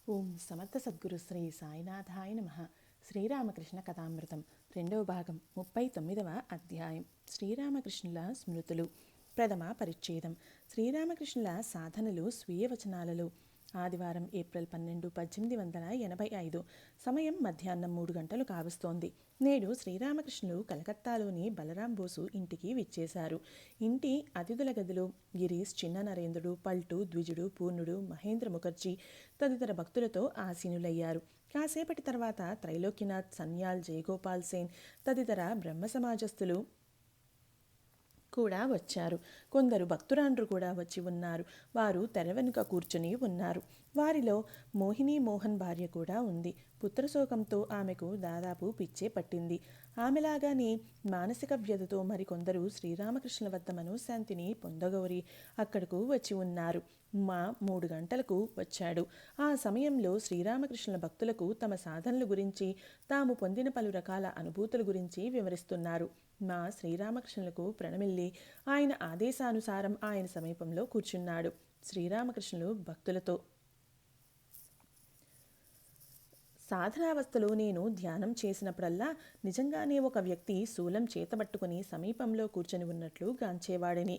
ఓం సమర్థ సద్గురు శ్రీ సాయినాథాయ నమః. శ్రీరామకృష్ణ కథామృతం 2వ భాగం 39వ అధ్యాయం. శ్రీరామకృష్ణుల స్మృతులు. ప్రథమ పరిచ్ఛేదం. శ్రీరామకృష్ణుల సాధనలు స్వీయ వచనాలలో. ఆదివారం ఏప్రిల్ 12, 1885. సమయం మధ్యాహ్నం 3 గంటలు కావస్తోంది. నేడు శ్రీరామకృష్ణులు కలకత్తాలోని బలరాం బోసు ఇంటికి విచ్చేశారు. ఇంటి అతిథుల గదిలో గిరీష్, చిన్న నరేంద్రుడు, పల్టు, ద్విజుడు, పూర్ణుడు, మహేంద్ర ముఖర్జీ తదితర భక్తులతో ఆసీనులయ్యారు. కాసేపటి తర్వాత త్రైలోక్యనాథ్, సన్యాల్, జయగోపాల్ సేన్ తదితర బ్రహ్మ సమాజస్థులు కూడా వచ్చారు. కొందరు భక్తురాండ్రు కూడా వచ్చి ఉన్నారు. వారు తెర వెనుక కూర్చుని ఉన్నారు. వారిలో మోహిని మోహన్ భార్య కూడా ఉంది. పుత్రశోకంతో ఆమెకు దాదాపు పిచ్చే పట్టింది. ఆమెలాగానే మానసిక వ్యధతో మరికొందరు శ్రీరామకృష్ణుల వద్ద మనోశాంతిని పొందగోరి అక్కడకు వచ్చి ఉన్నారు. 3 గంటలకు వచ్చాడు. ఆ సమయంలో శ్రీరామకృష్ణుల భక్తులకు తమ సాధనల గురించి, తాము పొందిన పలు రకాల అనుభూతుల గురించి వివరిస్తున్నారు. మా శ్రీరామకృష్ణులకు ప్రణమిల్లి ఆయన ఆదేశానుసారం ఆయన సమీపంలో కూర్చున్నాడు. శ్రీరామకృష్ణులు భక్తులతో, సాధనావస్థలో నేను ధ్యానం చేసినప్పుడల్లా నిజంగానే ఒక వ్యక్తి శూలం చేతబట్టుకుని సమీపంలో కూర్చొని ఉన్నట్లు గాంచేవాడిని.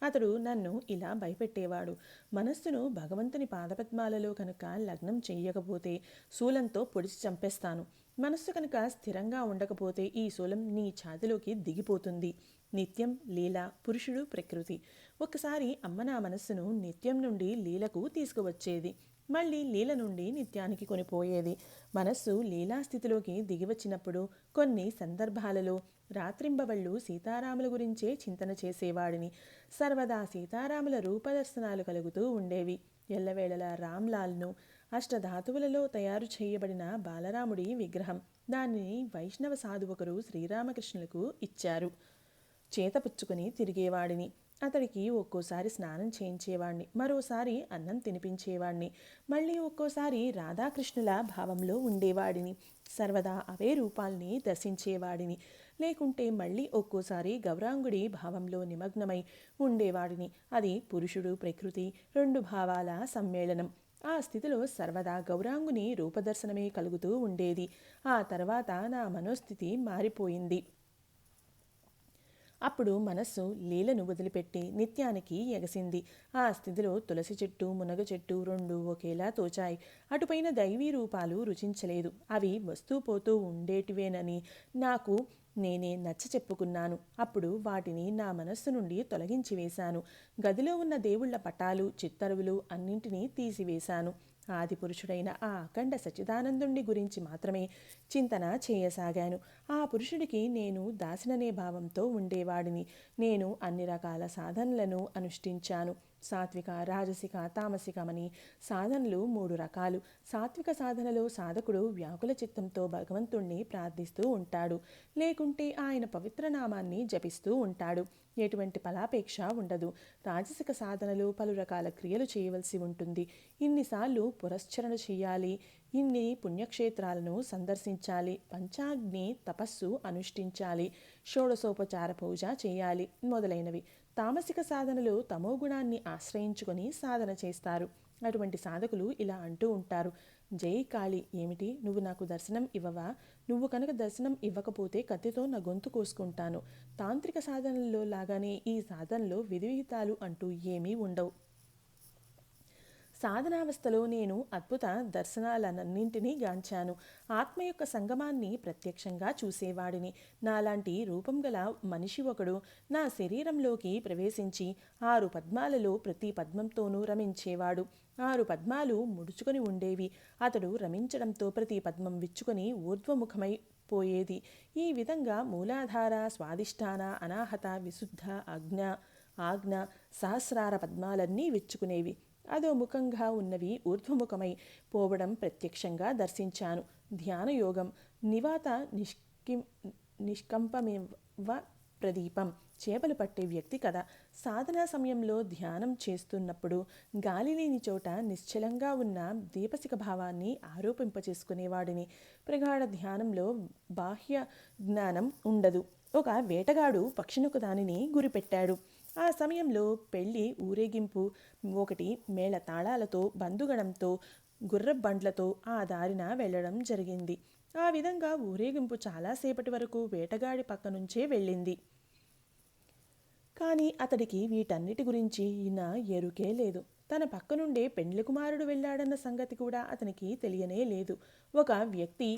అతడు నన్ను ఇలా భయపెట్టేవాడు. మనస్సును భగవంతుని పాదపద్మాలలో కనుక లగ్నం చెయ్యకపోతే శూలంతో పొడిచి చంపేస్తాను. మనస్సు కనుక స్థిరంగా ఉండకపోతే ఈ శూలం నీ ఛాతిలోకి దిగిపోతుంది. నిత్యం, లీల, పురుషుడు, ప్రకృతి. ఒకసారి అమ్మ నా మనస్సును నిత్యం నుండి లీలకు తీసుకువచ్చేది. మళ్ళీ లీల నుండి నిత్యానికి కొనిపోయేది. మనస్సు లీలాస్థితిలోకి దిగివచ్చినప్పుడు కొన్ని సందర్భాలలో రాత్రింబవళ్ళు సీతారాముల గురించే చింతన చేసేవాడిని. సర్వదా సీతారాముల రూపదర్శనాలు కలుగుతూ ఉండేవి. ఎల్లవేళలా రామ్లాల్ను, అష్టధాతువులలో తయారు చేయబడిన బాలరాముడి విగ్రహం, దానిని వైష్ణవ సాధువొకరు శ్రీరామకృష్ణులకు ఇచ్చారు. చేతపుచ్చుకుని తిరిగేవాడిని. అతడికి ఒక్కోసారి స్నానం చేయించేవాణ్ణి, మరోసారి అన్నం తినిపించేవాణ్ణి, మళ్ళీ ఒక్కోసారి రాధాకృష్ణుల భావంలో ఉండేవాడిని. సర్వదా అవే రూపాల్ని దర్శించేవాడిని. లేకుంటే మళ్ళీ ఒక్కోసారి గౌరాంగుడి భావంలో నిమగ్నమై ఉండేవాడిని. అది పురుషుడు, ప్రకృతి 2 భావాల సమ్మేళనం. ఆ స్థితిలో సర్వదా గౌరాంగుని రూపదర్శనమే కలుగుతూ ఉండేది. ఆ తర్వాత నా మనోస్థితి మారిపోయింది. అప్పుడు మనస్సు లీలను వదిలిపెట్టి నిత్యానికి ఎగసింది. ఆ స్థితిలో తులసి చెట్టు, మునగ చెట్టు 2 ఒకేలా తోచాయి. అటుపైన దైవీ రూపాలు రుచించలేదు. అవి వస్తూ పోతూ ఉండేటివేనని నాకు నేనే నచ్చ చెప్పుకున్నాను. అప్పుడు వాటిని నా మనస్సు నుండి తొలగించి వేశాను. గదిలో ఉన్న దేవుళ్ల పటాలు, చిత్తరువులు అన్నింటినీ తీసివేశాను. ఆదిపురుషుడైన ఆ అఖండ సచ్చిదానందుడి గురించి మాత్రమే చింతన చేయసాగాను. ఆ పురుషుడికి నేను దాసిననే భావంతో ఉండేవాడిని. నేను అన్ని రకాల సాధనలను అనుష్ఠించాను. సాత్విక, రాజసిక, తామసికమని సాధనలు 3 రకాలు. సాత్విక సాధనలో సాధకుడు వ్యాకుల చిత్తంతో భగవంతుణ్ణి ప్రార్థిస్తూ ఉంటాడు. లేకుంటే ఆయన పవిత్ర నామాన్ని జపిస్తూ ఉంటాడు. ఎటువంటి ఫలాపేక్ష ఉండదు. రాజసిక సాధనలో పలు రకాల క్రియలు చేయవలసి ఉంటుంది. ఇన్నిసార్లు పురస్చరణ చేయాలి, ఇన్ని పుణ్యక్షేత్రాలను సందర్శించాలి, పంచాగ్ని తపస్సు అనుష్ఠించాలి, షోడశోపచార పూజ చేయాలి మొదలైనవి. తామసిక సాధనలో తమోగుణాన్ని ఆశ్రయించుకొని సాధన చేస్తారు. అటువంటి సాధకులు ఇలా అంటూ ఉంటారు: జై కాళి, ఏమిటి నువ్వు నాకు దర్శనం ఇవ్వవా? నువ్వు కనుక దర్శనం ఇవ్వకపోతే కత్తితో నా గొంతు కోసుకుంటాను. తాంత్రిక సాధనల్లో లాగానే ఈ సాధనలో విధివిహితాలు అంటూ ఏమీ ఉండవు. సాధనావస్థలో నేను అద్భుత దర్శనాలన్నింటినీ గాంచాను. ఆత్మ యొక్క సంగమాన్ని ప్రత్యక్షంగా చూసేవాడిని. నాలాంటి రూపం గల మనిషి ఒకడు నా శరీరంలోకి ప్రవేశించి 6 పద్మాలలో ప్రతి పద్మంతోనూ రమించేవాడు. 6 పద్మాలు ముడుచుకొని ఉండేవి. అతడు రమించడంతో ప్రతి పద్మం విచ్చుకొని ఊర్ధ్వముఖమై పోయేది. ఈ విధంగా మూలాధార, స్వాదిష్టాన, అనాహత, విశుద్ధ, ఆజ్ఞ, సహస్రార పద్మాలన్నీ విచ్చుకునేవి. అదో ముఖంగా ఉన్నవి ఊర్ధ్వముఖమై పోవడం ప్రత్యక్షంగా దర్శించాను. ధ్యానయోగం. నివాత నిష్కంపమివ ప్రదీపం. చేపలు పట్టే వ్యక్తి కథ. సాధనా సమయంలో ధ్యానం చేస్తున్నప్పుడు గాలి లేని చోట నిశ్చలంగా ఉన్న దీపశిఖ భావాన్ని ఆరోపింపచేసుకునేవాడిని. ప్రగాఢ ధ్యానంలో బాహ్య జ్ఞానం ఉండదు. ఒక వేటగాడు పక్షినొక దానిని గురిపెట్టాడు. ఆ సమయంలో పెళ్లి ఊరేగింపు ఒకటి మేళ తాళాలతో బంధుగణంతో గుర్రపు బండ్లతో ఆ దారిన వెళ్ళడం జరిగింది. ఆ విధంగా ఊరేగింపు చాలాసేపటి వరకు వేటగాడి పక్క నుంచే వెళ్ళింది. కానీ అతడికి వీటన్నిటి గురించి ఈయన ఎరుకే లేదు. తన పక్క నుండే పెండ్లి కుమారుడు వెళ్ళాడన్న సంగతి కూడా అతనికి తెలియనే లేదు. ఒక వ్యక్తి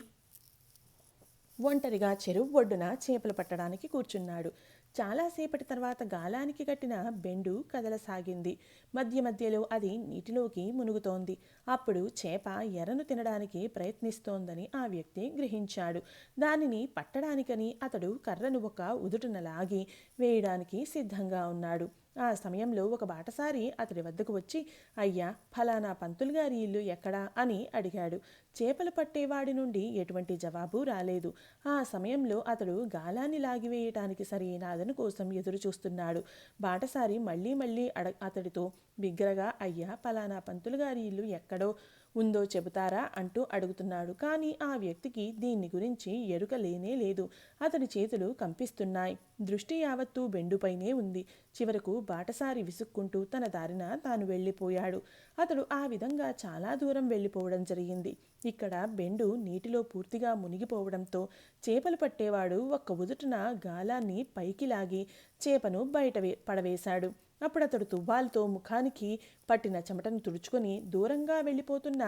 ఒంటరిగా చెరువు ఒడ్డున చేపలు పట్టడానికి కూర్చున్నాడు. చాలాసేపటి తర్వాత గాలానికి కట్టిన బెండు కదలసాగింది. మధ్య మధ్యలో అది నీటిలోకి మునుగుతోంది. అప్పుడు చేప ఎరను తినడానికి ప్రయత్నిస్తోందని ఆ వ్యక్తి గ్రహించాడు. దానిని పట్టడానికని అతడు కర్రను ఒక ఉదుటున లాగి వేయడానికి సిద్ధంగా ఉన్నాడు. ఆ సమయంలో ఒక బాటసారి అతడి వద్దకు వచ్చి, అయ్యా, ఫలానా పంతులు గారి ఇల్లు ఎక్కడా అని అడిగాడు. చేపలు పట్టేవాడి నుండి ఎటువంటి జవాబు రాలేదు. ఆ సమయంలో అతడు గాలాన్ని లాగివేయటానికి సరైన అదను కోసం ఎదురు చూస్తున్నాడు. బాటసారి మళ్ళీ మళ్ళీ అతడితో బిగ్గరగా, అయ్యా, ఫలానా పంతులు గారి ఇల్లు ఎక్కడో ఉందో చెబుతారా అంటూ అడుగుతున్నాడు. కానీ ఆ వ్యక్తికి దీన్ని గురించి ఎరుక లేనే లేదు. అతడి చేతులు కంపిస్తున్నాయి. దృష్టి యావత్తూ బెండుపైనే ఉంది. చివరకు బాటసారి విసుక్కుంటూ తన దారిన తాను వెళ్ళిపోయాడు. అతడు ఆ విధంగా చాలా దూరం వెళ్ళిపోవడం జరిగింది. ఇక్కడ బెండు నీటిలో పూర్తిగా మునిగిపోవడంతో చేపలు పట్టేవాడు ఒక్క ఉదుటున గాలాన్ని పైకి లాగి చేపను బయట పడవేశాడు. అప్పుడు అతడు తువ్వాలుతో ముఖానికి పట్టిన చెమటను తుడుచుకొని దూరంగా వెళ్ళిపోతున్న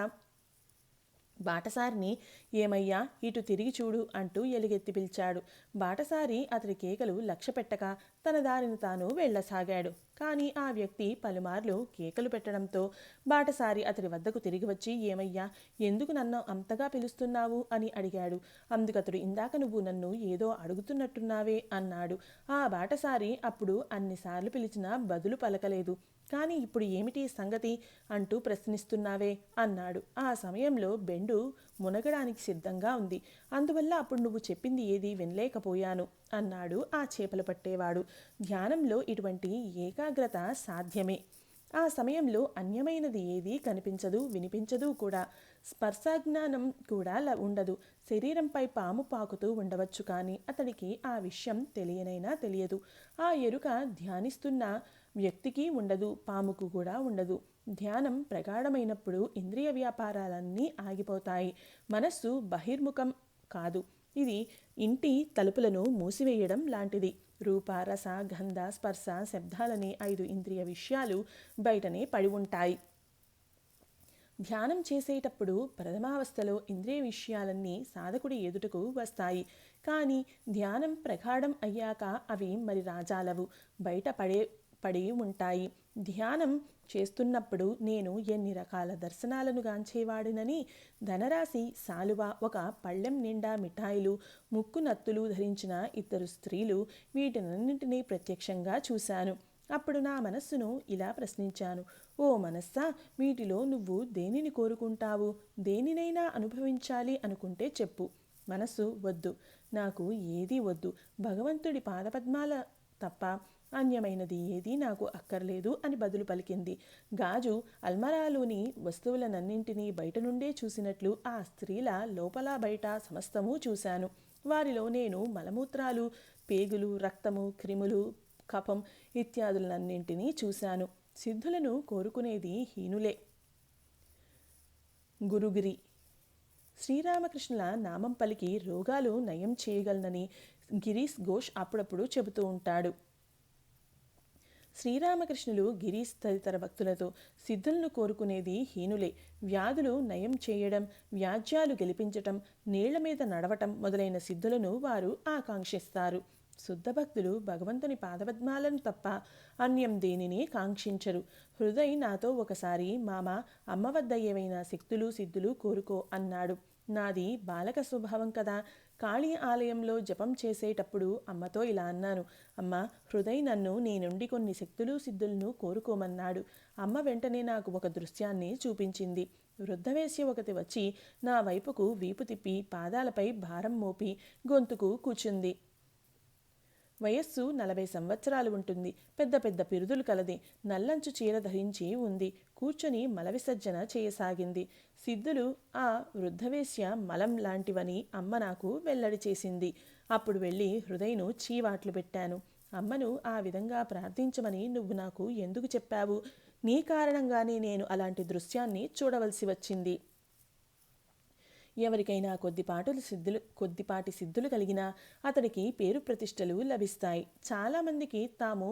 బాటసారిని, ఏమయ్యా, ఇటు తిరిగి చూడు అంటూ ఎలుగెత్తి పిలిచాడు. బాటసారి అతడి కేకలు లక్ష్య పెట్టక తన దారిని తాను వెళ్ళసాగాడు. కానీ ఆ వ్యక్తి పలుమార్లు కేకలు పెట్టడంతో బాటసారి అతడి వద్దకు తిరిగి వచ్చి, ఏమయ్యా, ఎందుకు నన్ను అంతగా పిలుస్తున్నావు అని అడిగాడు. అందుకతడు, ఇందాక నువ్వు నన్ను ఏదో అడుగుతున్నట్టున్నావే అన్నాడు. ఆ బాటసారి అప్పుడు అన్నిసార్లు పిలిచినా బదులు పలకలేదు. కానీ ఇప్పుడు ఏమిటి సంగతి అంటూ ప్రశ్నిస్తున్నావే అన్నాడు. ఆ సమయంలో బెండు మునగడానికి సిద్ధంగా ఉంది. అందువల్ల అప్పుడు నువ్వు చెప్పింది ఏది వినలేకపోయాను అన్నాడు ఆ చేపలు పట్టేవాడు. ధ్యానంలో ఇటువంటి ఏకాగ్రత సాధ్యమే. ఆ సమయంలో అన్యమైనది ఏదీ కనిపించదు, వినిపించదు కూడా. స్పర్శాజ్ఞానం కూడా ఉండదు. శరీరంపై పాము పాకుతూ ఉండవచ్చు, కానీ అతడికి ఆ విషయం తెలియనైనా తెలియదు. ఆ ఎరుక ధ్యానిస్తున్న వ్యక్తికి ఉండదు, పాముకు కూడా ఉండదు. ధ్యానం ప్రగాఢమైనప్పుడు ఇంద్రియ వ్యాపారాలన్నీ ఆగిపోతాయి. మనస్సు బహిర్ముఖం కాదు. ఇది ఇంటి తలుపులను మూసివేయడం లాంటిది. రూప, రస, గంధ, స్పర్శ, శబ్దాలనే 5 ఇంద్రియ విషయాలు బయటనే పడి ఉంటాయి. ధ్యానం చేసేటప్పుడు ప్రథమావస్థలో ఇంద్రియ విషయాలన్నీ సాధకుడి ఎదుటకు వస్తాయి. కానీ ధ్యానం ప్రగాఢం అయ్యాక అవి మరి రాజాలవు, బయట పడి ఉంటాయి. ధ్యానం చేస్తున్నప్పుడు నేను ఎన్ని రకాల దర్శనాలను గాంచేవాడినని, ధనరాశి, సాలువ, ఒక పళ్ళెం నిండా మిఠాయిలు, ముక్కు నత్తులు ధరించిన 2 స్త్రీలు, వీటినన్నింటినీ ప్రత్యక్షంగా చూశాను. అప్పుడు నా మనస్సును ఇలా ప్రశ్నించాను, ఓ మనస్సా, వీటిలో నువ్వు దేనిని కోరుకుంటావు? దేనినైనా అనుభవించాలి అనుకుంటే చెప్పు. మనస్సు, వద్దు, నాకు ఏదీ వద్దు, భగవంతుడి పాదపద్మాల తప్ప అన్యమైనది ఏదీ నాకు అక్కర్లేదు అని బదులు పలికింది. గాజు అల్మరాలోని వస్తువులనన్నింటినీ బయట నుండే చూసినట్లు ఆ స్త్రీల లోపల బయట సమస్తము చూశాను. వారిలో నేను మలమూత్రాలు, పేగులు, రక్తము, క్రిములు, కఫం ఇత్యాదులన్నింటినీ చూశాను. సిద్ధులను కోరుకునేది హీనులే. గురుగిరి శ్రీరామకృష్ణుల నామం పలికి రోగాలు నయం చేయగలనని గిరీష్ ఘోష్ అప్పుడప్పుడు చెబుతూ ఉంటాడు. శ్రీరామకృష్ణులు, గిరీష్ తదితర భక్తులతో సిద్ధులను కోరుకునేది హీనులే. వ్యాధులు నయం చేయడం, వ్యాజ్యాలు గెలిపించటం, నీళ్ల మీద నడవటం మొదలైన సిద్ధులను వారు ఆకాంక్షిస్తారు. శుద్ధ భక్తులు భగవంతుని పాదపద్మాలను తప్ప అన్యం దేనిని కాంక్షించరు. హృదయ్ నాతో ఒకసారి, మామ, అమ్మ వద్ద ఏవైనా శక్తులు సిద్ధులు కోరుకో అన్నాడు. నాది బాలక స్వభావం కదా. కాళీ ఆలయంలో జపం చేసేటప్పుడు అమ్మతో ఇలా అన్నాను, అమ్మ, హృదయ్ నన్ను నీ నుండి కొన్ని శక్తులు సిద్ధులను కోరుకోమన్నాడు. అమ్మ వెంటనే నాకు ఒక దృశ్యాన్ని చూపించింది. వృద్ధవేశ్య ఒకటి వచ్చి నా వైపుకు వీపు తిప్పి పాదాలపై భారం మోపి గొంతుకు కూర్చుంది. వయస్సు 40 సంవత్సరాలు ఉంటుంది. పెద్ద పెద్ద పిరుదులు కలది. నల్లంచు చీర ధరించి ఉంది. కూర్చొని మల విసర్జన చేయసాగింది. సిద్ధులు ఆ వృద్ధవేశ్య మలం లాంటివని అమ్మ నాకు వెల్లడి చేసింది. అప్పుడు వెళ్ళి హృదయను చీవాట్లు పెట్టాను. అమ్మను ఆ విధంగా ప్రార్థించమని నువ్వు నాకు ఎందుకు చెప్పావు? నీ కారణంగానే నేను అలాంటి దృశ్యాన్ని చూడవలసి వచ్చింది. ఎవరికైనా కొద్దిపాటి సిద్ధులు కలిగినా అతడికి పేరు ప్రతిష్టలు లభిస్తాయి. చాలామందికి తాము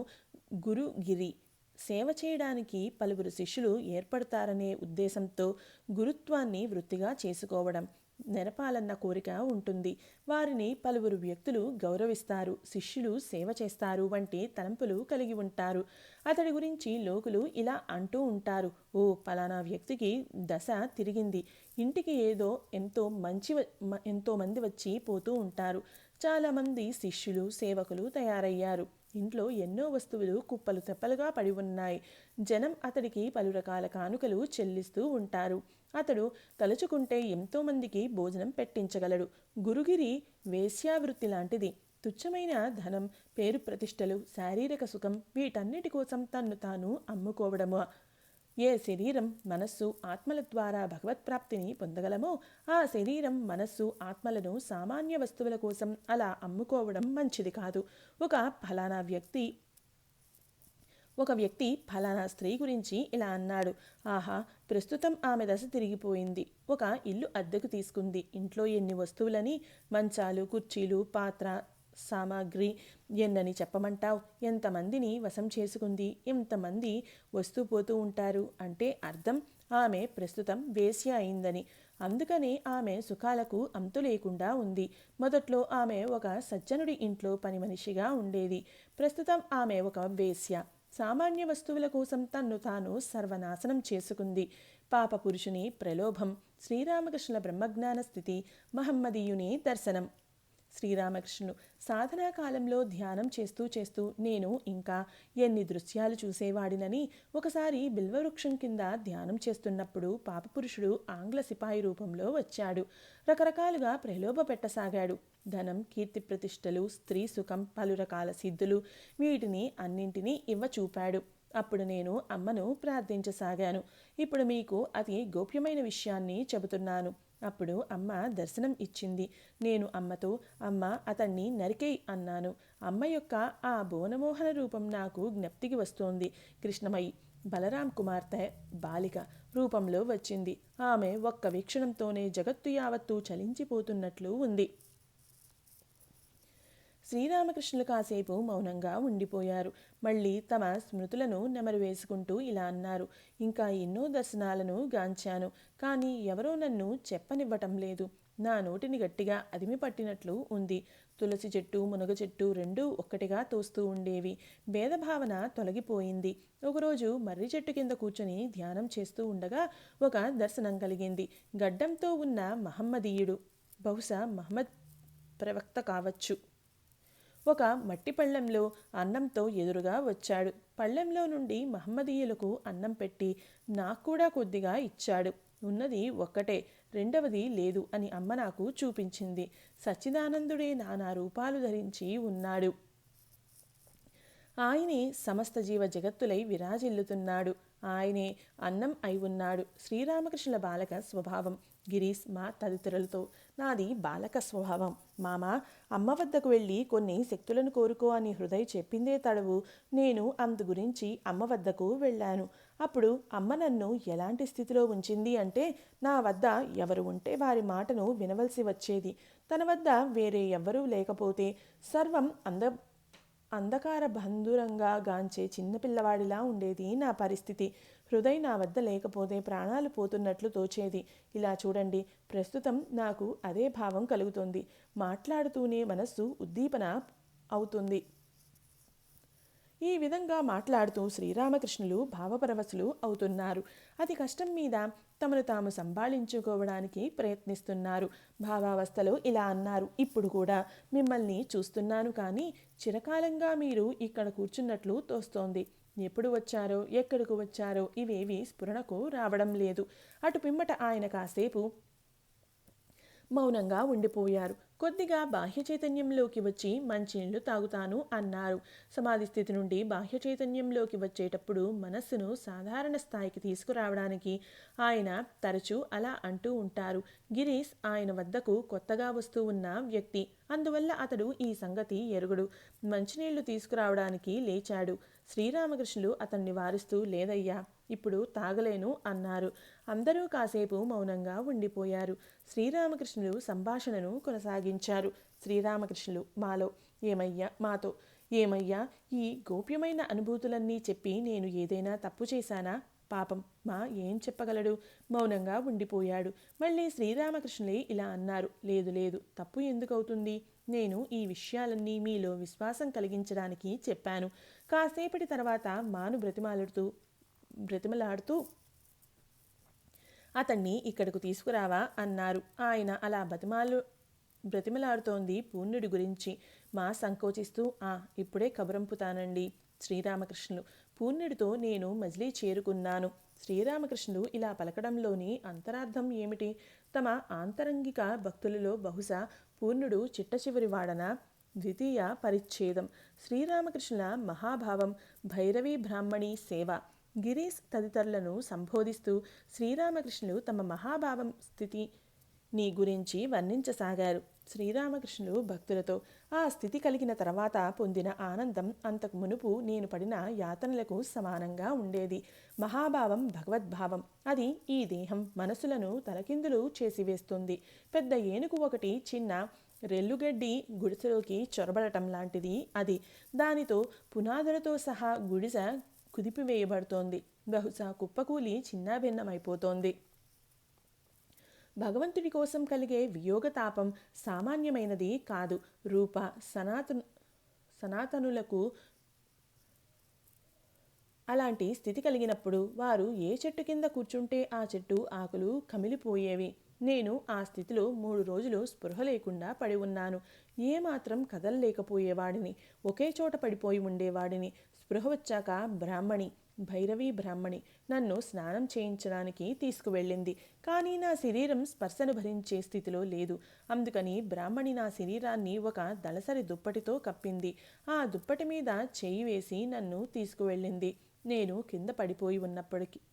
గురుగిరి సేవ చేయడానికి పలువురు శిష్యులు ఏర్పడతారనే ఉద్దేశంతో గురుత్వాన్ని వృత్తిగా చేసుకోవడం, నెరపాలన్న కోరిక ఉంటుంది. వారిని పలువురు వ్యక్తులు గౌరవిస్తారు, శిష్యులు సేవ చేస్తారు వంటి తలంపులు కలిగి ఉంటారు. అతడి గురించి లోకులు ఇలా అంటూ ఉంటారు: ఓ పలానా వ్యక్తికి దశ తిరిగింది, ఇంటికి ఎంతో మంది వచ్చి పోతూ ఉంటారు. చాలామంది శిష్యులు సేవకులు తయారయ్యారు. ఇంట్లో ఎన్నో వస్తువులు కుప్పలు తెప్పలుగా పడి ఉన్నాయి. జనం అతడికి పలు రకాల కానుకలు చెల్లిస్తూ ఉంటారు. అతడు తలుచుకుంటే ఎంతోమందికి భోజనం పెట్టించగలడు. గురుగిరి వేశ్యావృత్తి లాంటిది. తుచ్చమైన ధనం, పేరు ప్రతిష్టలు, శారీరక సుఖం వీటన్నిటి కోసం తన్ను తాను అమ్ముకోవడము. ఏ శరీరం, మనస్సు, ఆత్మల ద్వారా భగవత్ప్రాప్తిని పొందగలమో ఆ శరీరం, మనస్సు, ఆత్మలను సామాన్య వస్తువుల కోసం అలా అమ్ముకోవడం మంచిది కాదు. ఒక వ్యక్తి ఫలానా స్త్రీ గురించి ఇలా అన్నాడు: ఆహా, ప్రస్తుతం ఆమె దశ తిరిగిపోయింది. ఒక ఇల్లు అద్దెకు తీసుకుంది. ఇంట్లో ఎన్ని వస్తువులని, మంచాలు, కుర్చీలు, పాత్ర సామాగ్రి ఎన్నని చెప్పమంటావు? ఎంతమందిని వశం చేసుకుంది? ఎంతమంది వస్తూ పోతూ ఉంటారు అంటే అర్థం ఆమె ప్రస్తుతం వేశ్య అయిందని. అందుకనే ఆమె సుఖాలకు అంతు లేకుండా ఉంది. మొదట్లో ఆమె ఒక సజ్జనుడి ఇంట్లో పని మనిషిగా ఉండేది. ప్రస్తుతం ఆమె ఒక వేశ్య. సామాన్య వస్తువుల కోసం తన్ను తాను సర్వనాశనం చేసుకుంది. పాప పురుషుని ప్రలోభం. శ్రీరామకృష్ణుల బ్రహ్మజ్ఞాన స్థితి, మహమ్మదీయుని దర్శనం. శ్రీరామకృష్ణులు సాధనా కాలంలో ధ్యానం చేస్తూ చేస్తూ నేను ఇంకా ఎన్ని దృశ్యాలు చూసేవాడినని. ఒకసారి బిల్వవృక్షం కింద ధ్యానం చేస్తున్నప్పుడు పాపపురుషుడు ఆంగ్ల సిపాయి రూపంలో వచ్చాడు. రకరకాలుగా ప్రలోభ పెట్టసాగాడు. ధనం, కీర్తి ప్రతిష్టలు, స్త్రీ సుఖం, పలు రకాల సిద్ధులు వీటిని అన్నింటినీ ఇవ్వచూపాడు. అప్పుడు నేను అమ్మను ప్రార్థించసాగాను. ఇప్పుడు మీకు అతి గోప్యమైన విషయాన్ని చెబుతున్నాను. అప్పుడు అమ్మ దర్శనం ఇచ్చింది. నేను అమ్మతో, అమ్మ అతన్ని నరికేయ్ అన్నాను. అమ్మ యొక్క ఆ భువనమోహన రూపం నాకు జ్ఞప్తికి వస్తోంది. కృష్ణమయి, బలరాం కుమార్తె, బాలిక రూపంలో వచ్చింది. ఆమె ఒక్క వీక్షణంతోనే జగత్తు యావత్తూ చలించిపోతున్నట్లు ఉంది. శ్రీరామకృష్ణులు కాసేపు మౌనంగా ఉండిపోయారు. మళ్ళీ తమ స్మృతులను నెమరు వేసుకుంటూ ఇలా అన్నారు: ఇంకా ఎన్నో దర్శనాలను గాంచాను, కానీ ఎవరో నన్ను చెప్పనివ్వటం లేదు. నా నోటిని గట్టిగా అదిమి పట్టినట్లు ఉంది. తులసి చెట్టు, మునగ చెట్టు రెండూ ఒక్కటిగా తోస్తూ ఉండేవి. భేదభావన తొలగిపోయింది. ఒకరోజు మర్రి చెట్టు కింద కూర్చొని ధ్యానం చేస్తూ ఉండగా ఒక దర్శనం కలిగింది. గడ్డంతో ఉన్న మహమ్మదీయుడు, బహుశా మహమ్మద్ ప్రవక్త కావచ్చు, ఒక మట్టి పళ్ళెంలో అన్నంతో ఎదురుగా వచ్చాడు. పళ్ళెంలో నుండి మహమ్మదీయులకు అన్నం పెట్టి నాకు కూడా కొద్దిగా ఇచ్చాడు. ఉన్నది ఒక్కటే, రెండవది లేదు అని అమ్మ నాకు చూపించింది. సచ్చిదానందుడే నానా రూపాలు ధరించి ఉన్నాడు. ఆయనే సమస్త జీవ జగత్తులై విరాజిల్లుతున్నాడు. ఆయనే అన్నం అయి ఉన్నాడు. శ్రీరామకృష్ణుల బాలక స్వభావం. గిరీష్ మా తదితరులతో, నాది బాలక స్వభావం. మామ, అమ్మ వద్దకు వెళ్ళి కొన్ని శక్తులను కోరుకో అని హృదయ్ చెప్పిందే తడవు నేను అందు గురించి అమ్మ వద్దకు వెళ్ళాను. అప్పుడు అమ్మ నన్ను ఎలాంటి స్థితిలో ఉంచింది అంటే, నా వద్ద ఎవరు ఉంటే వారి మాటను వినవలసి వచ్చేది. తన వద్ద వేరే ఎవ్వరూ లేకపోతే సర్వం అంధకార బంధురంగా గాంచే చిన్నపిల్లవాడిలా ఉండేది నా పరిస్థితి. హృదయ్ నా వద్ద లేకపోతే ప్రాణాలు పోతున్నట్లు తోచేది. ఇలా చూడండి, ప్రస్తుతం నాకు అదే భావం కలుగుతుంది. మాట్లాడుతూనే మనస్సు ఉద్దీపన అవుతుంది. ఈ విధంగా మాట్లాడుతూ శ్రీరామకృష్ణులు భావపరవశులు అవుతున్నారు. అతి కష్టం మీద తమను తాము సంభాళించుకోవడానికి ప్రయత్నిస్తున్నారు. భావావస్థలో ఇలా అన్నారు: ఇప్పుడు కూడా మిమ్మల్ని చూస్తున్నాను, కానీ చిరకాలంగా మీరు ఇక్కడ కూర్చున్నట్లు తోస్తోంది. ఎప్పుడు వచ్చారో, ఎక్కడికి వచ్చారో ఇవేవి స్ఫురణకు రావడం లేదు. అటు పిమ్మట ఆయన కాసేపు మౌనంగా ఉండిపోయారు. కొద్దిగా బాహ్య చైతన్యంలోకి వచ్చి మంచినీళ్లు తాగుతాను అన్నారు. సమాధి స్థితి నుండి బాహ్య చైతన్యంలోకి వచ్చేటప్పుడు మనస్సును సాధారణ స్థాయికి తీసుకురావడానికి ఆయన తరచూ అలా అంటూ ఉంటారు. గిరీష్ ఆయన వద్దకు కొత్తగా వస్తూ ఉన్న వ్యక్తి, అందువల్ల అతడు ఈ సంగతి ఎరుగుడు. మంచినీళ్లు తీసుకురావడానికి లేచాడు. శ్రీరామకృష్ణులు అతన్ని వారిస్తూ, లేదయ్యా, ఇప్పుడు తాగలేను అన్నారు. అందరూ కాసేపు మౌనంగా ఉండిపోయారు. శ్రీరామకృష్ణులు సంభాషణను కొనసాగించారు. శ్రీరామకృష్ణులు మాతో ఏమయ్యా, ఈ గోప్యమైన అనుభూతులన్నీ చెప్పి నేను ఏదైనా తప్పు చేశానా? పాపం మా ఏం చెప్పగలడు? మౌనంగా ఉండిపోయాడు. మళ్ళీ శ్రీరామకృష్ణులే ఇలా అన్నారు, లేదు లేదు, తప్పు ఎందుకవుతుంది? నేను ఈ విషయాలన్నీ మీలో విశ్వాసం కలిగించడానికి చెప్పాను. కాసేపటి తర్వాత మాను బ్రతిమలాడుతూ అతన్ని ఇక్కడకు తీసుకురావా అన్నారు. ఆయన అలా బ్రతిమలాడుతోంది పూర్ణుడి గురించి. మా సంకోచిస్తూ, ఇప్పుడే కబురంపుతానండి. శ్రీరామకృష్ణులు, పూర్ణుడితో నేను మజిలీ చేరుకున్నాను. శ్రీరామకృష్ణులు ఇలా పలకడంలోని అంతరార్థం ఏమిటి? తమ ఆంతరంగిక భక్తులలో బహుశా పూర్ణుడు చిట్ట చివరి వాడనా? ద్వితీయ పరిచ్ఛేదం. శ్రీరామకృష్ణుల మహాభావం, భైరవీ బ్రాహ్మణి సేవ. గిరీశ్ తదితరులను సంబోధిస్తూ శ్రీరామకృష్ణులు తమ మహాభావం స్థితిని గురించి వర్ణించసాగారు. శ్రీరామకృష్ణులు భక్తులతో ఆ స్థితి కలిగిన తర్వాత పొందిన ఆనందం అంతకు మునుపు నేను పడిన యాతనలకు సమానంగా ఉండేది. మహాభావం భగవద్భావం. అది ఈ దేహం మనసులను తలకిందులు చేసివేస్తుంది. పెద్ద ఏనుగు ఒకటి చిన్న రెల్లుగడ్డి గుడిసెలోకి చొరబడటం లాంటిది అది. దానితో పునాదులతో సహా గుడిసె కుదిపివేయబడుతోంది. బహుశా కుప్పకూలి చిన్నాభిన్నమైపోతోంది. భగవంతుడి కోసం కలిగే వియోగతాపం సామాన్యమైనది కాదు. రూప సనాతనులకు అలాంటి స్థితి కలిగినప్పుడు వారు ఏ చెట్టు కింద కూర్చుంటే ఆ చెట్టు ఆకులు కమిలిపోయేవి. నేను ఆ స్థితిలో 3 రోజులు స్పృహ లేకుండా పడి ఉన్నాను. ఏమాత్రం కదలలేకపోయేవాడిని. ఒకే చోట పడిపోయి ఉండేవాడిని. స్పృహ వచ్చాక భైరవీ బ్రాహ్మణి నన్ను స్నానం చేయించడానికి తీసుకువెళ్ళింది. కానీ నా శరీరం స్పర్శను భరించే స్థితిలో లేదు. అందుకని బ్రాహ్మణి నా శరీరాన్ని ఒక దళసరి దుప్పటితో కప్పింది. ఆ దుప్పటి మీద చేయి వేసి నన్ను తీసుకువెళ్ళింది. నేను కింద పడిపోయి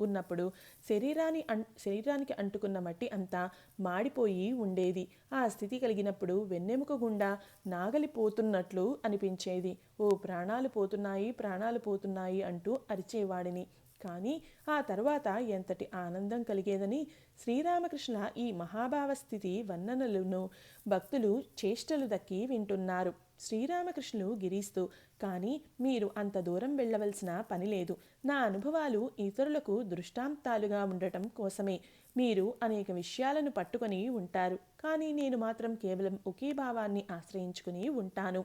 ఉన్నప్పుడు శరీరానికి అంటుకున్న మట్టి అంతా మాడిపోయి ఉండేది. ఆ స్థితి కలిగినప్పుడు వెన్నెముక గుండా నాగలిపోతున్నట్లు అనిపించేది. ఓ ప్రాణాలు పోతున్నాయి, ప్రాణాలు పోతున్నాయి అంటూ అరిచేవాడిని. కానీ ఆ తర్వాత ఎంతటి ఆనందం కలిగేదని. శ్రీరామకృష్ణ ఈ మహాభావస్థితి వర్ణనలను భక్తులు చేష్టలు దక్కి వింటున్నారు. శ్రీరామకృష్ణులు గిరీస్తూ, కానీ మీరు అంత దూరం వెళ్ళవలసిన పని లేదు. నా అనుభవాలు ఇతరులకు దృష్టాంతాలుగా ఉండటం కోసమే. మీరు అనేక విషయాలను పట్టుకొని ఉంటారు, కానీ నేను మాత్రం కేవలం ఒకే భావాన్ని ఆశ్రయించుకుని ఉంటాను.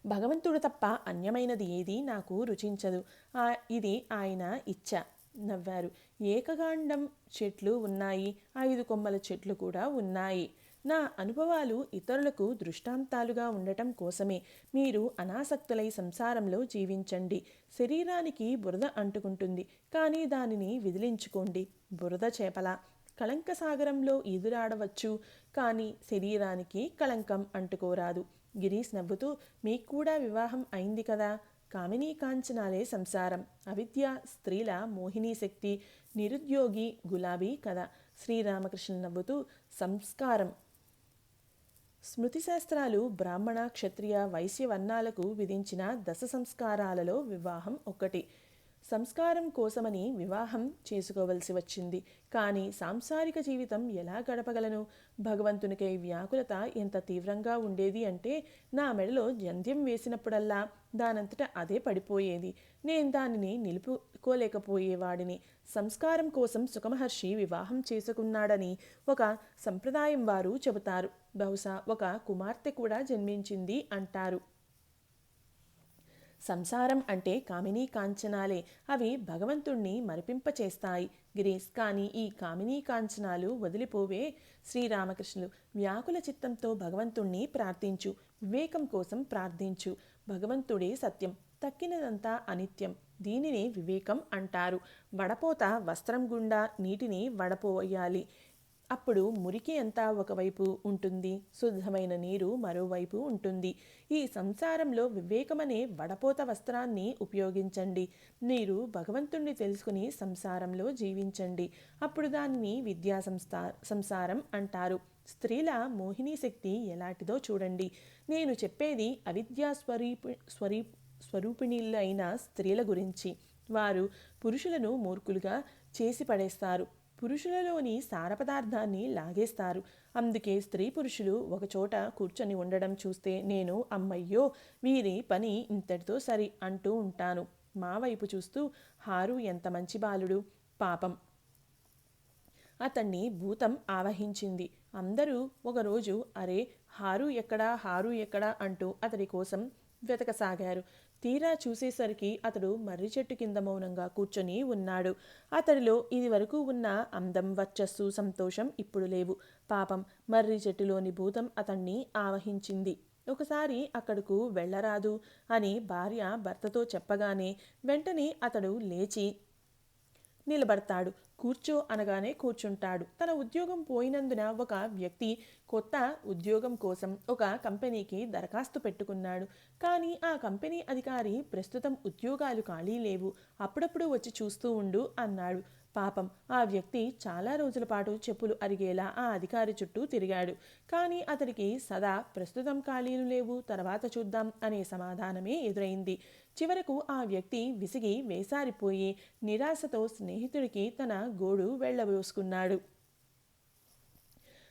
భగవంతుడు తప్ప అన్యమైనది ఏదీ నాకు రుచించదు. ఇది ఆయన ఇచ్చ. నవ్వారు. ఏకకాండం చెట్లు ఉన్నాయి, 5 కొమ్మల చెట్లు కూడా ఉన్నాయి. నా అనుభవాలు ఇతరులకు దృష్టాంతాలుగా ఉండటం కోసమే. మీరు అనాసక్తులై సంసారంలో జీవించండి. శరీరానికి బురద అంటుకుంటుంది, కానీ దానిని విదిలించుకోండి. బురద చేపల కళంకసాగరంలో ఈదురాడవచ్చు, కానీ శరీరానికి కళంకం అంటుకోరాదు. గిరీష్ నవ్వుతూ, మీకు కూడా వివాహం అయింది కదా? కామినీ కాంచనాలే సంసారం. అవిద్య స్త్రీల మోహినీ శక్తి, నిరుద్యోగి గులాబీ కథ. శ్రీరామకృష్ణ నవ్వుతూ, సంస్కారం. స్మృతిశాస్త్రాలు బ్రాహ్మణ క్షత్రియ వైశ్య వర్ణాలకు విధించిన 10 సంస్కారాలలో వివాహం ఒకటి. సంస్కారం కోసమని వివాహం చేసుకోవలసి వచ్చింది. కానీ సాంసారిక జీవితం ఎలా గడపగలను? భగవంతునికై వ్యాకులత ఎంత తీవ్రంగా ఉండేది అంటే, నా మెడలో జంధ్యం వేసినప్పుడల్లా దానంతట అదే పడిపోయేది. నేను దానిని నిలుపుకోలేకపోయేవాడిని. సంస్కారం కోసం సుఖమహర్షి వివాహం చేసుకున్నాడని ఒక సంప్రదాయం వారు చెబుతారు. బహుశా ఒక కుమార్తె కూడా జన్మించింది అంటారు. సంసారం అంటే కామినీ కాంచనాలే. అవి భగవంతుణ్ణి మరిపింపచేస్తాయి గిరీష్. కానీ ఈ కామినీ కాంచనాలు వదిలిపోవే. శ్రీరామకృష్ణులు, వ్యాకుల చిత్తంతో భగవంతుణ్ణి ప్రార్థించు. వివేకం కోసం ప్రార్థించు. భగవంతుడే సత్యం, తక్కినదంతా అనిత్యం. దీనినే వివేకం అంటారు. వడపోత వస్త్రం గుండా నీటిని వడపోయాలి. అప్పుడు మురికి అంతా ఒకవైపు ఉంటుంది, శుద్ధమైన నీరు మరోవైపు ఉంటుంది. ఈ సంసారంలో వివేకమనే వడపోత వస్త్రాన్ని ఉపయోగించండి. మీరు భగవంతుణ్ణి తెలుసుకుని సంసారంలో జీవించండి. అప్పుడు దానిని విద్యా సంసారం అంటారు. స్త్రీల మోహినీ శక్తి ఎలాంటిదో చూడండి. నేను చెప్పేది అవిద్యా స్వరూపిణీలైన స్త్రీల గురించి. వారు పురుషులను మూర్ఖులుగా చేసి పడేస్తారు, పురుషులలోని సార పదార్థాన్ని లాగేస్తారు. అందుకే స్త్రీ పురుషులు ఒకచోట కూర్చొని ఉండడం చూస్తే నేను అమ్మయ్యో వీరి పని ఇంతటితో సరి అంటూ ఉంటాను. మా వైపు చూస్తూ, హారు ఎంత మంచి బాలుడు, పాపం అతన్ని భూతం ఆవహించింది. అందరూ ఒకరోజు అరే హారు ఎక్కడా, హారు ఎక్కడా అంటూ అతడి కోసం వెతకసాగారు. తీరా చూసేసరికి అతడు మర్రి చెట్టు కింద మౌనంగా కూర్చొని ఉన్నాడు. అతడిలో ఇది వరకు ఉన్న అందం, వర్చస్సు, సంతోషం ఇప్పుడు లేవు. పాపం మర్రి చెట్టులోని భూతం అతన్ని ఆవహించింది. ఒకసారి అక్కడకు వెళ్ళరాదు అని భార్య భర్తతో చెప్పగానే వెంటనే అతడు లేచి నిలబడతాడు. కూర్చో అనగానే కూర్చుంటాడు. తన ఉద్యోగం పోయినందున ఒక వ్యక్తి కొత్త ఉద్యోగం కోసం ఒక కంపెనీకి దరఖాస్తు పెట్టుకున్నాడు. కానీ ఆ కంపెనీ అధికారి ప్రస్తుతం ఉద్యోగాలు ఖాళీ లేవు, అప్పుడప్పుడు వచ్చి చూస్తూ ఉండు అన్నాడు. పాపం ఆ వ్యక్తి చాలా రోజుల పాటు చెప్పులు అరిగేలా ఆ అధికారి చుట్టూ తిరిగాడు. కానీ అతడికి సదా ప్రస్తుతం ఖాళీలు లేవు, తర్వాత చూద్దాం అనే సమాధానమే ఎదురైంది. చివరకు ఆ వ్యక్తి విసిగి వేసారిపోయి నిరాశతో స్నేహితుడికి తన గోడు వెళ్ళబోసుకున్నాడు.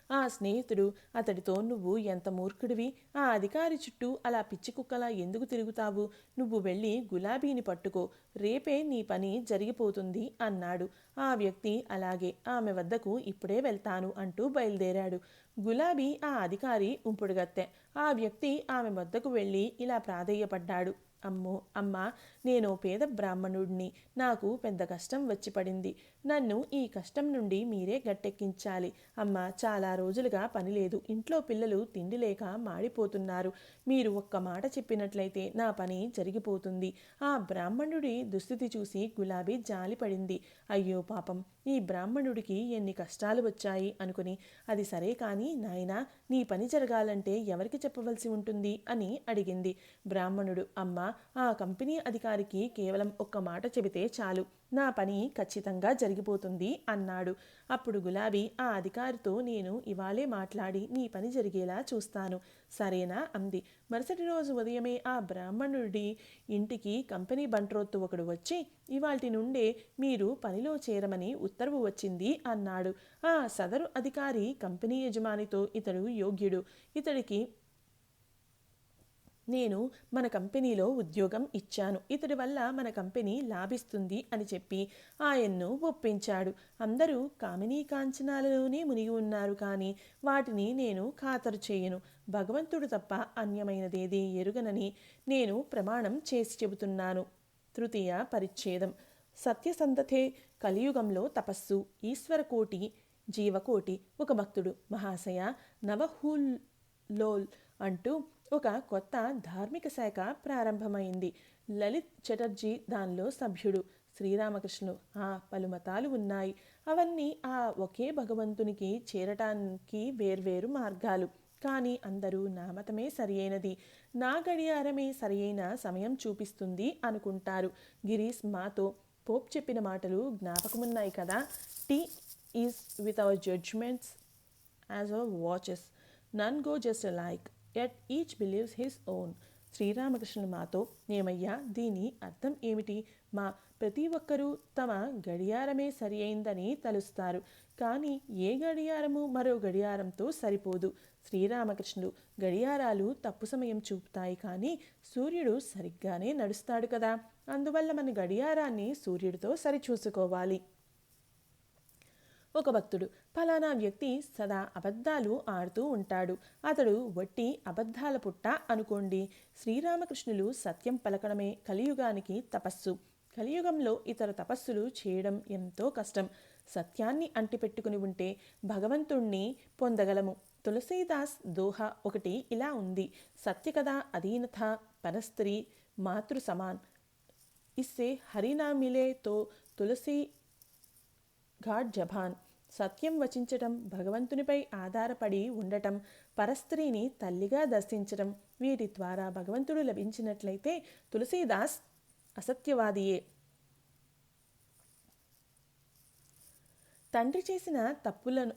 ఆ స్నేహితుడు అతడితో, నువ్వు ఎంత మూర్ఖుడివి, ఆ అధికారి చుట్టూ అలా పిచ్చి కుక్కలా ఎందుకు తిరుగుతావు, నువ్వు వెళ్ళి గులాబీని పట్టుకో, రేపే నీ పని జరిగిపోతుంది అన్నాడు. ఆ వ్యక్తి అలాగే, ఆమె వద్దకు ఇప్పుడే వెళ్తాను అంటూ బయలుదేరాడు. గులాబీ ఆ అధికారి ఉంపుడుగత్తె. ఆ వ్యక్తి ఆమె వద్దకు వెళ్ళి ఇలా ప్రాధేయపడ్డాడు. అమ్మో అమ్మా, నేను పేద బ్రాహ్మణుడిని, నాకు పెద్ద కష్టం వచ్చి పడింది, నన్ను ఈ కష్టం నుండి మీరే గట్టెక్కించాలి. అమ్మ, చాలా రోజులుగా పని లేదు, ఇంట్లో పిల్లలు తిండి లేక మాడిపోతున్నారు, మీరు ఒక్క మాట చెప్పినట్లయితే నా పని జరిగిపోతుంది. ఆ బ్రాహ్మణుడి దుస్థితి చూసి గులాబీ జాలిపడింది. అయ్యో పాపం, ఈ బ్రాహ్మణుడికి ఎన్ని కష్టాలు వచ్చాయి అనుకుని, అది సరే కానీ నాయనా, నీ పని జరగాలంటే ఎవరికి చెప్పవలసి ఉంటుంది అని అడిగింది. బ్రాహ్మణుడు, అమ్మ, ఆ కంపెనీ అధికారికి కేవలం ఒక్క మాట చెబితే చాలు, నా పని ఖచ్చితంగా జరిగిపోతుంది అన్నాడు. అప్పుడు గులాబీ ఆ అధికారితో, నేను ఇవాళే మాట్లాడి నీ పని జరిగేలా చూస్తాను, సరేనా అంది. మరుసటి రోజు ఉదయమే ఆ బ్రాహ్మణుడి ఇంటికి కంపెనీ బంట్రోత్తు ఒకడు వచ్చి, ఇవాల్టి నుండే మీరు పనిలో చేరమని ఉత్తర్వు వచ్చింది అన్నాడు. ఆ సదరు అధికారి కంపెనీ యజమానితో, ఇతడు యోగ్యుడు, ఇతడికి నేను మన కంపెనీలో ఉద్యోగం ఇచ్చాను, ఇతడి వల్ల మన కంపెనీ లాభిస్తుంది అని చెప్పి ఆయన్ను ఒప్పించాడు. అందరూ కామినీ కాంచనాలలోనే మునిగి ఉన్నారు, కానీ వాటిని నేను ఖాతరు చేయను. భగవంతుడు తప్ప అన్యమైనదేదీ ఎరుగనని నేను ప్రమాణం చేసి చెబుతున్నాను. తృతీయ పరిచ్ఛేదం. సత్యసంధతే కలియుగంలో తపస్సు, ఈశ్వరకోటి, జీవకోటి. ఒక భక్తుడు, మహాశయ, నవహుల్లోల్ అంటూ ఒక కొత్త ధార్మిక శాఖ ప్రారంభమైంది. లలిత్ చటర్జీ దానిలో సభ్యుడు. శ్రీరామకృష్ణులు, పలు మతాలు ఉన్నాయి, అవన్నీ ఆ ఒకే భగవంతునికి చేరటానికి వేర్వేరు మార్గాలు, కానీ అందరూ నా మతమే సరియైనది, నా గడియారమే సరియైన సమయం చూపిస్తుంది అనుకుంటారు. గిరీష్ మాతో పోప్ చెప్పిన మాటలు జ్ఞాపకమున్నాయి కదా, T is with our judgements as our watches, none go just like yet each believes his own. శ్రీరామకృష్ణులు మాతో, ఏమయ్యా దీని అర్థం ఏమిటి, మా ప్రతి ఒక్కరూ తమ గడియారమే సరి అయిందని తలుస్తారు, కానీ ఏ గడియారము మరో గడియారంతో సరిపోదు. శ్రీరామకృష్ణులు, గడియారాలు తప్పు సమయం చూపుతాయి, కానీ సూర్యుడు సరిగ్గానే నడుస్తాడు కదా, అందువల్ల మన గడియారాన్ని సూర్యుడితో సరిచూసుకోవాలి. ఒక భక్తుడు, ఫలానా వ్యక్తి సదా అబద్ధాలు ఆడుతూ ఉంటాడు, అతడు వట్టి అబద్ధాల పుట్ట అనుకోండి. శ్రీరామకృష్ణులు, సత్యం పలకడమే కలియుగానికి తపస్సు, కలియుగంలో ఇతర తపస్సులు చేయడం ఎంతో కష్టం. సత్యాన్ని అంటిపెట్టుకుని ఉంటే భగవంతుణ్ణి పొందగలము. తులసీదాస్ దోహ ఒకటి ఇలా ఉంది, సత్య కదా అధీనథ పరస్త్రీ మాతృ సమాన్, ఇస్సే హరినామిలే తో తులసి ఘాట్ జబాన్. సత్యం వచించటం, భగవంతునిపై ఆధారపడి ఉండటం, పరస్త్రీని తల్లిగా దర్శించటం, వీటి ద్వారా భగవంతుడు లభించినట్లయితే తులసీదాస్ అసత్యవాదియే. తండ్రి చేసిన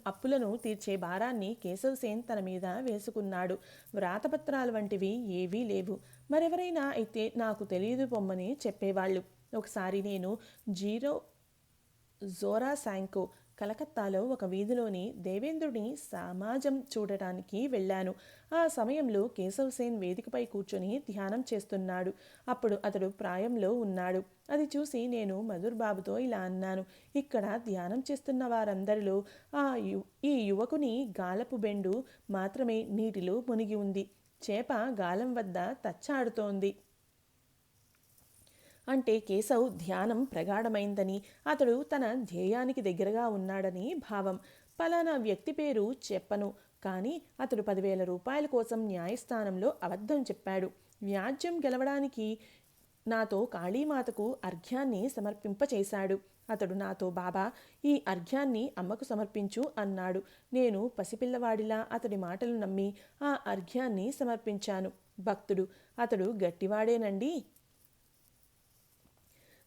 అప్పులను తీర్చే భారాన్ని కేశవసేన్ తన మీద వేసుకున్నాడు. వ్రాతపత్రాలు వంటివి ఏవీ లేవు. మరెవరైనా అయితే నాకు తెలియదు పొమ్మని చెప్పేవాళ్ళు. ఒకసారి నేను జోరా శాంకో కలకత్తాలో ఒక వీధిలోని దేవేంద్రుని సమాజం చూడటానికి వెళ్ళాను. ఆ సమయంలో కేశవ్ సేన్ వేదికపై కూర్చొని ధ్యానం చేస్తున్నాడు. అప్పుడు అతడు ప్రాయంలో ఉన్నాడు. అది చూసి నేను మధుర్ బాబుతో ఇలా అన్నాను, ఇక్కడ ధ్యానం చేస్తున్న వారందరిలో ఈ యువకుని గాలపు బెండు మాత్రమే నీటిలో మునిగి ఉంది. చేప గాలం వద్ద తచ్చాడుతోంది. అంటే కేశవ్ ధ్యానం ప్రగాఢమైందని, అతడు తన ధ్యేయానికి దగ్గరగా ఉన్నాడని భావం. పలానా వ్యక్తి పేరు చెప్పను, కానీ అతడు 10,000 రూపాయల కోసం న్యాయస్థానంలో అబద్ధం చెప్పాడు. వ్యాజ్యం గెలవడానికి నాతో కాళీమాతకు అర్ఘ్యాన్ని సమర్పింపచేశాడు. అతడు నాతో, బాబా, ఈ అర్ఘ్యాన్ని అమ్మకు సమర్పించు అన్నాడు. నేను పసిపిల్లవాడిలా అతడి మాటలు నమ్మి ఆ అర్ఘ్యాన్ని సమర్పించాను. భక్తుడు, అతడు గట్టివాడేనండి.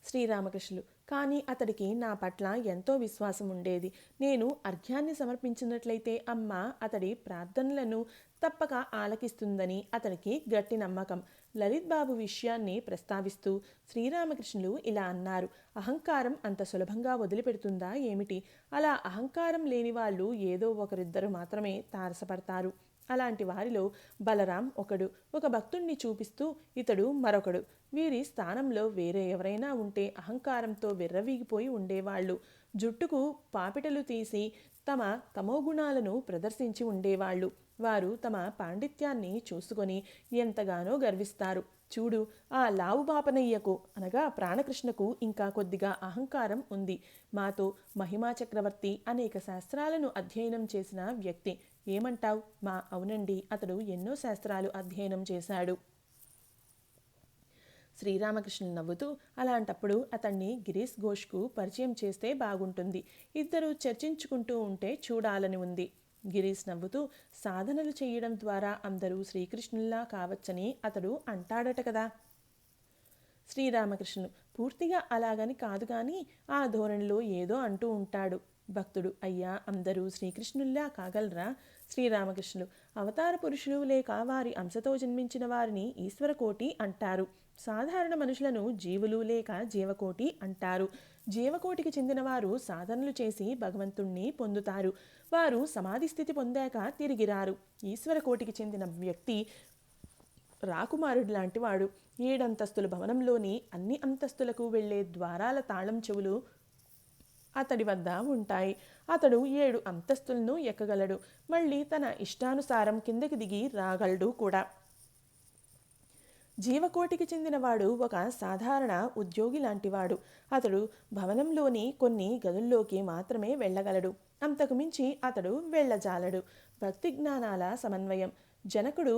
శ్రీరామకృష్ణులు, కానీ అతడికి నా పట్ల ఎంతో విశ్వాసం ఉండేది. నేను అర్ఘ్యాన్ని సమర్పించినట్లయితే అమ్మ అతడి ప్రార్థనలను తప్పక ఆలకిస్తుందని అతనికి గట్టి నమ్మకం. లలిత్ బాబు విషయాన్ని ప్రస్తావిస్తూ శ్రీరామకృష్ణులు ఇలా అన్నారు, అహంకారం అంత సులభంగా వదిలిపెడుతుందా ఏమిటి? అలా అహంకారం లేని వాళ్ళు ఏదో ఒకరిద్దరు మాత్రమే తారసపడతారు. అలాంటి వారిలో బలరాం ఒకడు. ఒక భక్తుణ్ణి చూపిస్తూ ఇతడు మరొకడు. వీరి స్థానంలో వేరే ఎవరైనా ఉంటే అహంకారంతో విర్రవీగిపోయి ఉండేవాళ్ళు. జుట్టుకు పాపిటలు తీసి తమ తమోగుణాలను ప్రదర్శించి ఉండేవాళ్ళు. వారు తమ పాండిత్యాన్ని చూసుకొని ఎంతగానో గర్విస్తారు. చూడు, ఆ లావు బాపనయ్యకు అనగా ప్రాణకృష్ణకు ఇంకా కొద్దిగా అహంకారం ఉంది. మాతో మహిమా చక్రవర్తి అనేక శాస్త్రాలను అధ్యయనం చేసిన వ్యక్తి. ఏమంటావ్? అవునండి, అతడు ఎన్నో శాస్త్రాలు అధ్యయనం చేశాడు. శ్రీరామకృష్ణులు నవ్వుతూ, అలాంటప్పుడు అతన్ని గిరీష్ ఘోష్కు పరిచయం చేస్తే బాగుంటుంది. ఇద్దరు చర్చించుకుంటూ ఉంటే చూడాలని ఉంది. గిరీష్ నవ్వుతూ, సాధనలు చేయడం ద్వారా అందరూ శ్రీకృష్ణుల్లా కావచ్చని అతడు అంటాడట కదా. శ్రీరామకృష్ణులు, పూర్తిగా అలాగని కాదు కానీ ఆ ధోరణిలో ఏదో అంటూ ఉంటాడు. భక్తుడు, అయ్యా, అందరూ శ్రీకృష్ణుల్లా కాగలరా? శ్రీరామకృష్ణులు, అవతార పురుషులు లేక వారి అంశతో జన్మించిన వారిని ఈశ్వరకోటి అంటారు. సాధారణ మనుషులను జీవులు లేక జీవకోటి అంటారు. జీవకోటికి చెందిన వారు సాధనలు చేసి భగవంతుణ్ణి పొందుతారు. వారు సమాధి స్థితి పొందాక తిరిగిరారు. ఈశ్వరకోటికి చెందిన వ్యక్తి రాకుమారుడు లాంటివాడు. 7 అంతస్తుల భవనంలోని అన్ని అంతస్తులకు వెళ్లే ద్వారాల తాళం చెవులు అతడి వద్ద ఉంటాయి. అతడు 7 అంతస్తులను ఎక్కగలడు. మళ్ళీ తన ఇష్టానుసారం కిందకి దిగి రాగలడు కూడా. జీవకోటికి చెందినవాడు ఒక సాధారణ ఉద్యోగి లాంటివాడు. అతడు భవనంలోని కొన్ని గదుల్లోకి మాత్రమే వెళ్ళగలడు. అంతకు మించి అతడు వెళ్ళజాలడు. భక్తి జ్ఞానాల సమన్వయం. జనకుడు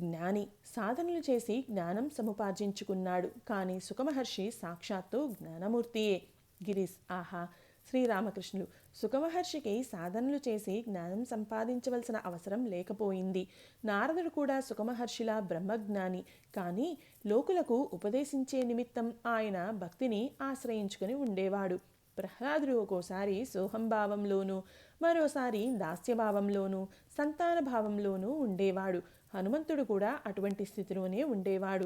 జ్ఞాని, సాధనలు చేసి జ్ఞానం సముపార్జించుకున్నాడు. కానీ సుఖమహర్షి సాక్షాత్తు జ్ఞానమూర్తియే. గిరీష్, ఆహా. శ్రీరామకృష్ణులు, సుఖమహర్షికి సాధనలు చేసి జ్ఞానం సంపాదించవలసిన అవసరం లేకపోయింది. నారదుడు కూడా సుఖమహర్షిలా బ్రహ్మజ్ఞాని. కానీ లోకులకు ఉపదేశించే నిమిత్తం ఆయన భక్తిని ఆశ్రయించుకుని ఉండేవాడు. ప్రహ్లాదుడు ఒక్కోసారి సోహంభావంలోనూ, మరోసారి దాస్యభావంలోనూ, సంతాన భావంలోనూ ఉండేవాడు. హనుమంతుడు కూడా అటువంటి స్థితిలోనే ఉండేవాడు.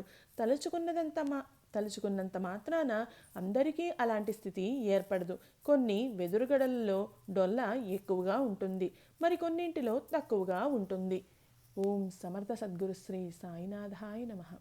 తలుచుకున్నంత మాత్రాన అందరికీ అలాంటి స్థితి ఏర్పడదు. కొన్ని వెదురుగడలలో డొల్ల ఎక్కువగా ఉంటుంది, మరికొన్నింటిలో తక్కువగా ఉంటుంది. ఓం సమర్థ సద్గురు శ్రీ సాయినాథాయ నమః.